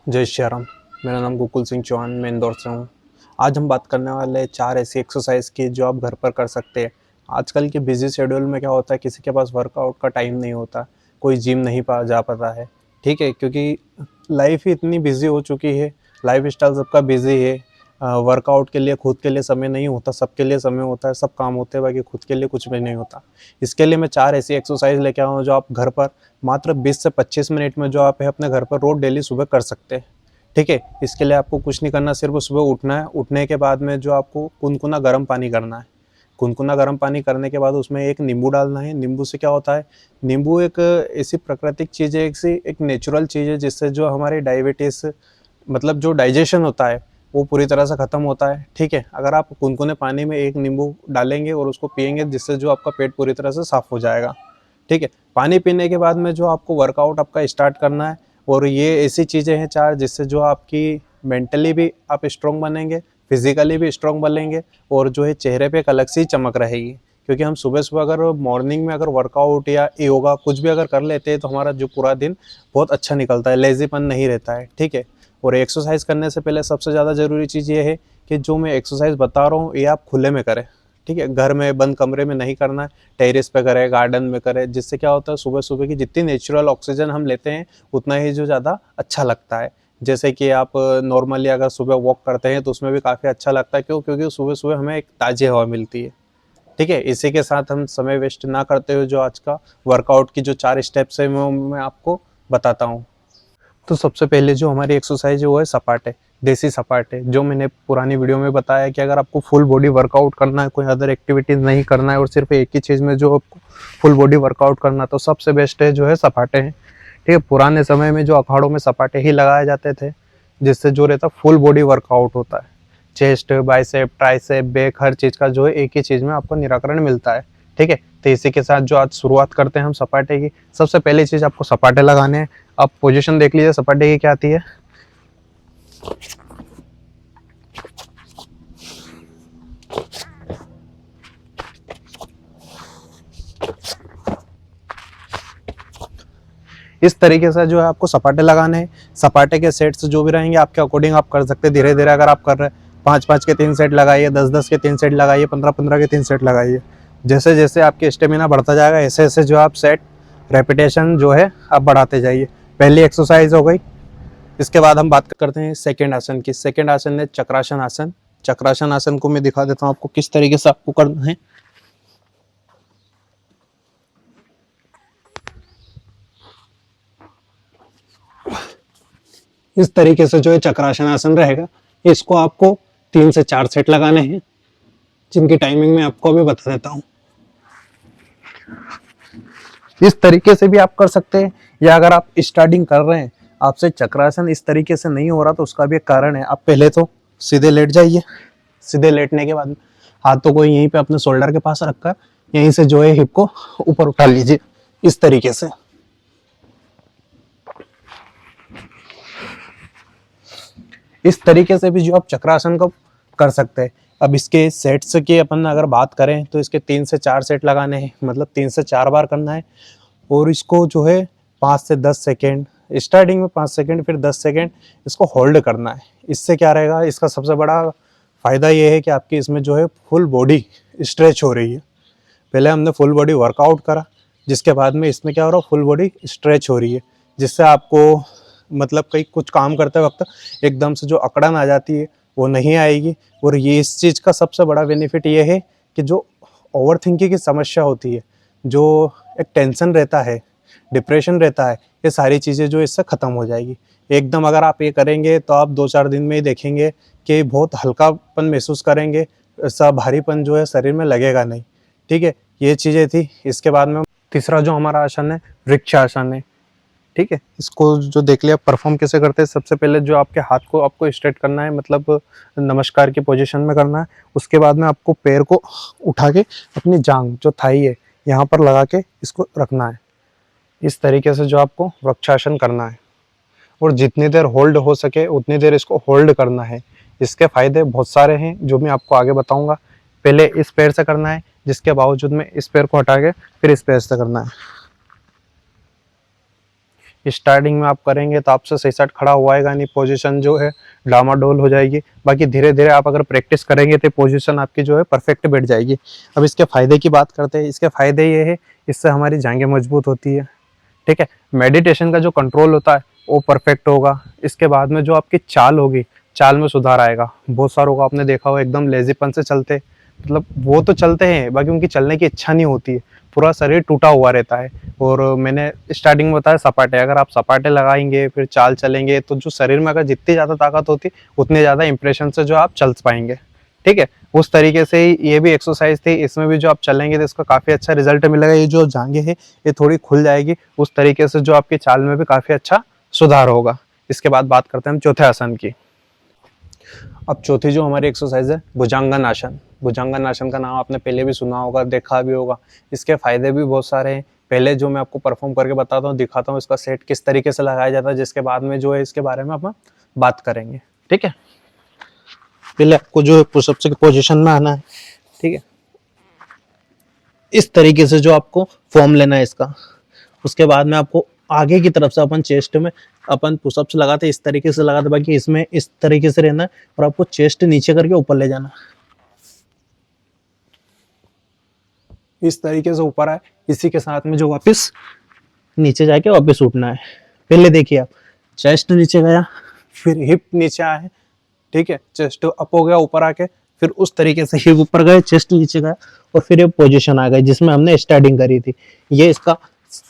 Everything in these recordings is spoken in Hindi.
जय श्री राम। मेरा नाम गोकुल सिंह चौहान, मैं इंदौर से हूँ। आज हम बात करने वाले हैं 4 ऐसी एक्सरसाइज की जो आप घर पर कर सकते हैं। आजकल के बिजी शेड्यूल में क्या होता है, किसी के पास वर्कआउट का टाइम नहीं होता, कोई जिम नहीं पा जा पाता है, ठीक है, क्योंकि लाइफ ही इतनी बिजी हो चुकी है, लाइफ स्टाइल सबका बिजी है। वर्कआउट के लिए खुद के लिए समय नहीं होता, सबके लिए समय होता है, सब काम होते हैं, बाकी खुद के लिए कुछ भी नहीं होता। इसके लिए मैं 4 ऐसी एक्सरसाइज लेके आया हूँ जो आप घर पर मात्र 20 से 25 मिनट में जो आप है अपने घर पर रोज डेली सुबह कर सकते हैं। ठीक है, इसके लिए आपको कुछ नहीं करना, सिर्फ सुबह उठना है। उठने के बाद में जो आपको कुनकुना गर्म पानी करना है। कुनकुना गर्म पानी करने के बाद उसमें एक नींबू डालना है। नींबू से क्या होता है, नींबू एक ऐसी प्राकृतिक चीज़ है, एक नेचुरल चीज़ है जिससे जो हमारी डायबिटीज़ मतलब जो डाइजेशन होता है वो पूरी तरह से ख़त्म होता है। ठीक है, अगर आप कुनकुने पानी में एक नींबू डालेंगे और उसको पिएंगे, जिससे जो आपका पेट पूरी तरह से साफ़ हो जाएगा। ठीक है, पानी पीने के बाद में जो आपको वर्कआउट आपका स्टार्ट करना है, और ये ऐसी चीज़ें हैं 4 जिससे जो आपकी मेंटली भी आप स्ट्रॉन्ग बनेंगे, फिजिकली भी स्ट्रॉन्ग बनेंगे, और जो है चेहरे पे एक अलग सी चमक रहेगी। क्योंकि हम सुबह सुबह अगर मॉर्निंग में अगर वर्कआउट या योगा कुछ भी अगर कर लेते हैं तो हमारा जो पूरा दिन बहुत अच्छा निकलता है, लेजीपन नहीं रहता है। ठीक है, और एक्सरसाइज करने से पहले सबसे ज़्यादा ज़रूरी चीज़ ये है कि जो मैं एक्सरसाइज बता रहा हूँ ये आप खुले में करें। ठीक है, घर में बंद कमरे में नहीं करना है, टेरेस पे करें, गार्डन में करें, जिससे क्या होता है सुबह सुबह की जितनी नेचुरल ऑक्सीजन हम लेते हैं उतना ही जो ज़्यादा अच्छा लगता है। जैसे कि आप नॉर्मली अगर सुबह वॉक करते हैं तो उसमें भी काफ़ी अच्छा लगता है। क्यों? क्योंकि सुबह सुबह हमें एक ताज़ी हवा मिलती है। ठीक है, इसी के साथ हम समय वेस्ट ना करते हुए जो आज का वर्कआउट की जो 4 स्टेप्स है वो मैं आपको बताता हूँ। तो सबसे पहले जो हमारी एक्सरसाइज है वो है सपाटे, देसी सपाटे। जो मैंने पुरानी वीडियो में बताया कि अगर आपको फुल बॉडी वर्कआउट करना है, कोई अदर एक्टिविटीज़ नहीं करना है और सिर्फ एक ही चीज़ में जो आपको फुल बॉडी वर्कआउट करना है, तो सबसे बेस्ट है जो है सपाटे हैं। ठीक है, पुराने समय में जो अखाड़ों में सपाटे ही लगाए जाते थे, जिससे जो रहता फुल बॉडी वर्कआउट होता है। चेस्ट, बाइसेप, ट्राइसेप, बैक, हर चीज़ का जो है एक ही चीज़ में आपको निराकरण मिलता है। ठीक है, तो इसी के साथ जो आज शुरुआत करते हैं हम सपाटे की। सबसे पहली चीज़ आपको सपाटे लगाने हैं। आप पोजीशन देख लीजिए सपाटे की क्या आती है। इस तरीके से जो है आपको सपाटे लगाने हैं। सपाटे के सेट्स जो भी रहेंगे आपके अकॉर्डिंग आप कर सकते हैं। धीरे धीरे अगर आप कर रहे हैं 5-5 के 3 सेट लगाइए, 10-10 के 3 सेट लगाइए, 15-15 के 3 सेट लगाइए। जैसे जैसे आपके स्टेमिना बढ़ता जाएगा ऐसे ऐसे जो आप सेट रेपिटेशन जो है आप बढ़ाते जाइए। पहली एक्सरसाइज हो गई। इसके बाद हम बात करते हैं सेकेंड आसन की। सेकेंड आसन है चक्रासन आसन। चक्रासन आसन को मैं दिखा देता हूँ आपको किस तरीके से आपको करना है। इस तरीके से जो है चक्रासन आसन रहेगा। इसको आपको 3 से 4 सेट लगाने हैं, जिनकी टाइमिंग मैं आपको अभी बता देता हूँ। इस तरीके से भी आप कर सकते हैं, या अगर आप स्टार्टिंग कर रहे हैं, आपसे चक्रासन इस तरीके से नहीं हो रहा तो उसका भी एक कारण है। आप पहले तो सीधे लेट जाइए। सीधे लेटने के बाद हाथों को यहीं पे अपने शोल्डर के पास रखकर यहीं से जो है हिप को ऊपर उठा लीजिए इस तरीके से। इस तरीके से भी जो आप चक्रासन को कर सकते हैं। अब इसके सेट्स की अपन अगर बात करें तो इसके 3 से 4 सेट लगाने हैं, मतलब 3 से 4 बार करना है। और इसको जो है 5 से 10 सेकेंड, स्टार्टिंग में 5 सेकेंड, फिर 10 सेकेंड इसको होल्ड करना है। इससे क्या रहेगा, इसका सबसे बड़ा फ़ायदा ये है कि आपकी इसमें जो है फुल बॉडी स्ट्रेच हो रही है। पहले हमने फुल बॉडी वर्कआउट करा, जिसके बाद में इसमें क्या हो रहा है, फुल बॉडी स्ट्रेच हो रही है, जिससे आपको मतलब कहीं कुछ काम करते वक्त एकदम से जो अकड़न आ जाती है वो नहीं आएगी। और ये इस चीज़ का सबसे बड़ा बेनिफिट ये है कि जो ओवर थिंकिंग की समस्या होती है, जो एक टेंशन रहता है, डिप्रेशन रहता है, ये सारी चीज़ें जो इससे ख़त्म हो जाएगी एकदम। अगर आप ये करेंगे तो आप 2-4 दिन में ही देखेंगे कि बहुत हल्कापन महसूस करेंगे, ऐसा भारीपन जो है शरीर में लगेगा नहीं। ठीक है, ये चीज़ें थी। इसके बाद में तीसरा जो हमारा आसन है वृक्षासन है। ठीक है, इसको जो देख लिया परफॉर्म कैसे करते हैं। सबसे पहले जो आपके हाथ को आपको स्ट्रेट करना है, मतलब नमस्कार की पोजीशन में करना है। उसके बाद में आपको पैर को उठा के अपनी जांग जो थाई है यहाँ पर लगा के इसको रखना है। इस तरीके से जो आपको वृक्षासन करना है, और जितनी देर होल्ड हो सके उतनी देर इसको होल्ड करना है। इसके फायदे बहुत सारे हैं जो मैं आपको आगे बताऊंगा। पहले इस पैर से करना है, जिसके बावजूद में इस पैर को हटा के फिर इस पैर से करना है। स्टार्टिंग में आप करेंगे तो आपसे सही साइड खड़ा हुआएगा नहीं, पोजीशन जो है डामाडोल हो जाएगी। बाकी धीरे धीरे आप अगर प्रैक्टिस करेंगे तो पोजीशन आपकी जो है परफेक्ट बैठ जाएगी। अब इसके फ़ायदे की बात करते हैं। इसके फ़ायदे ये है, इससे हमारी जांघें मजबूत होती है, ठीक है। मेडिटेशन का जो कंट्रोल होता है वो परफेक्ट होगा। इसके बाद में जो आपकी चाल होगी, चाल में सुधार आएगा। बहुत सारों को आपने देखा हो एकदम लेजीपन से चलते, मतलब वो तो चलते हैं, बाकी उनकी चलने की इच्छा नहीं होती है, पूरा शरीर टूटा हुआ रहता है। और मैंने स्टार्टिंग में बताया सपाटे, अगर आप सपाटे लगाएंगे फिर चाल चलेंगे तो जो शरीर में अगर जितनी ज़्यादा ताकत होती उतने ज़्यादा इंप्रेशन से जो आप चल पाएंगे, ठीक है। उस तरीके से ही ये भी एक्सरसाइज थी, इसमें भी जो आप चलेंगे तो इसका काफ़ी अच्छा रिजल्ट मिलेगा। ये जो जांघें हैं ये थोड़ी खुल जाएगी, उस तरीके से जो आपकी चाल में भी काफ़ी अच्छा सुधार होगा। इसके बाद बात करते हैं हम चौथे आसन की। अब चौथी जो हमारी एक्सरसाइज है भुजंगन आसन। भुजंगन आसन का नाम आपने पहले भी सुना होगा, देखा भी होगा। इसके फायदे भी बहुत सारे हैं। पहले जो मैं आपको परफॉर्म करके बताता हूँ, दिखाता हूँ इसका सेट किस तरीके से लगाया जाता है, जिसके बाद में जो है इसके बारे में अपन बात करेंगे, ठीक है। पहले आपको जो है पुशअप्स की पोजीशन में आना है, ठीक है। इस तरीके से जो आपको फॉर्म लेना है इसका। उसके बाद में आपको आगे की तरफ से अपन चेस्ट में अपन पुशअप्स लगाते इस तरीके से लगाते, बाकी इसमें इस तरीके से रहना है और आपको चेस्ट नीचे करके ऊपर ले जाना, इस तरीके से ऊपर आए। इसी के साथ में जो वापस नीचे जाके वापस उठना है। पहले देखिए आप, चेस्ट नीचे गया, फिर हिप नीचे आए, ठीक है। चेस्ट अप हो गया ऊपर आके, फिर उस तरीके से हिप ऊपर गए, चेस्ट नीचे गया और फिर ये पोजीशन आ गई जिसमें हमने स्टार्टिंग करी थी। ये इसका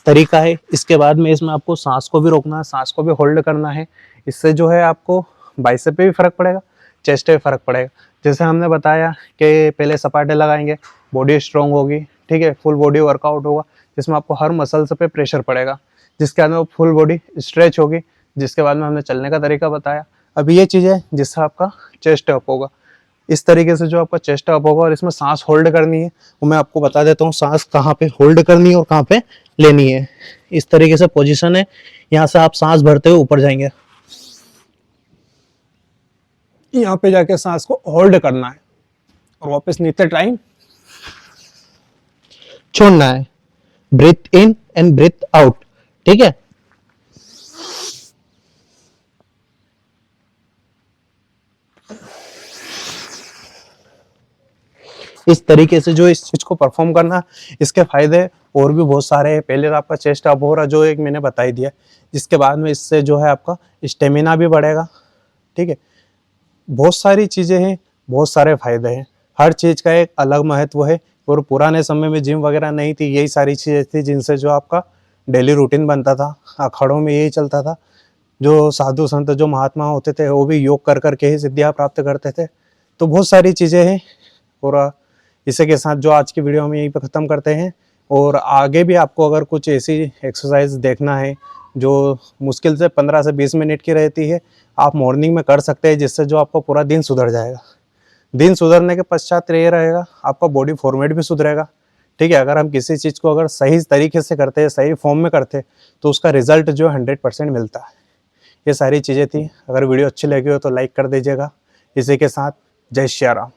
तरीका है। इसके बाद में इसमें आपको सांस को भी रोकना है, सांस को भी होल्ड करना है। इससे जो है आपको बाइसेप पे भी फर्क पड़ेगा, चेस्ट पे भी फर्क पड़ेगा। जैसे हमने बताया कि पहले सपाटे लगाएंगे, बॉडी स्ट्रांग होगी, ठीक है, फुल बॉडी वर्कआउट होगा जिसमें आपको हर मसल्स पे प्रेशर पड़ेगा, जिसके बाद में फुल बॉडी स्ट्रेच होगी, जिसके बाद में हमने चलने का तरीका बताया। अब ये चीज़ है जिससे आपका चेस्ट अप होगा। इस तरीके से जो आपका चेस्ट अप होगा और इसमें सांस होल्ड करनी है, वो मैं आपको बता देता हूँ सांस कहाँ पे होल्ड करनी है और कहाँ पे लेनी है। इस तरीके से पोजीशन है, यहाँ से आप सांस भरते हुए ऊपर जाएंगे, यहाँ पे जाके सांस को होल्ड करना है और वापस नीचे टाइम छोड़ना है। Breathe in and breathe out, ठीक है। इस तरीके से जो इस चीज को परफॉर्म करना, इसके फायदे और भी बहुत सारे हैं। पहले तो आपका चेस्ट अप हो रहा, जो एक मैंने बता ही दिया, जिसके बाद में इससे जो है आपका स्टेमिना भी बढ़ेगा, ठीक है। बहुत सारी चीजें हैं, बहुत सारे फायदे हैं, हर चीज का एक अलग महत्व है। और पुराने समय में जिम वगैरह नहीं थी, यही सारी चीजें थी जिनसे जो आपका डेली रूटीन बनता था। अखाड़ों में यही चलता था, जो साधु संत जो महात्मा होते थे वो भी योग कर करके ही सिद्धियां प्राप्त करते थे। तो बहुत सारी चीजें हैं। और इसी के साथ जो आज की वीडियो हम यहीं पे ख़त्म करते हैं। और आगे भी आपको अगर कुछ ऐसी एक्सरसाइज देखना है जो मुश्किल से 15 से 20 मिनट की रहती है, आप मॉर्निंग में कर सकते हैं, जिससे जो आपका पूरा दिन सुधर जाएगा। दिन सुधरने के पश्चात ये रहेगा, आपका बॉडी फॉर्मेट भी सुधरेगा, ठीक है। अगर हम किसी चीज़ को अगर सही तरीके से करते हैं, सही फॉर्म में करते हैं, तो उसका रिजल्ट जो 100% मिलता है। ये सारी चीज़ें थी। अगर वीडियो अच्छी लगी हो तो लाइक कर दीजिएगा। इसी के साथ जय श्री राम।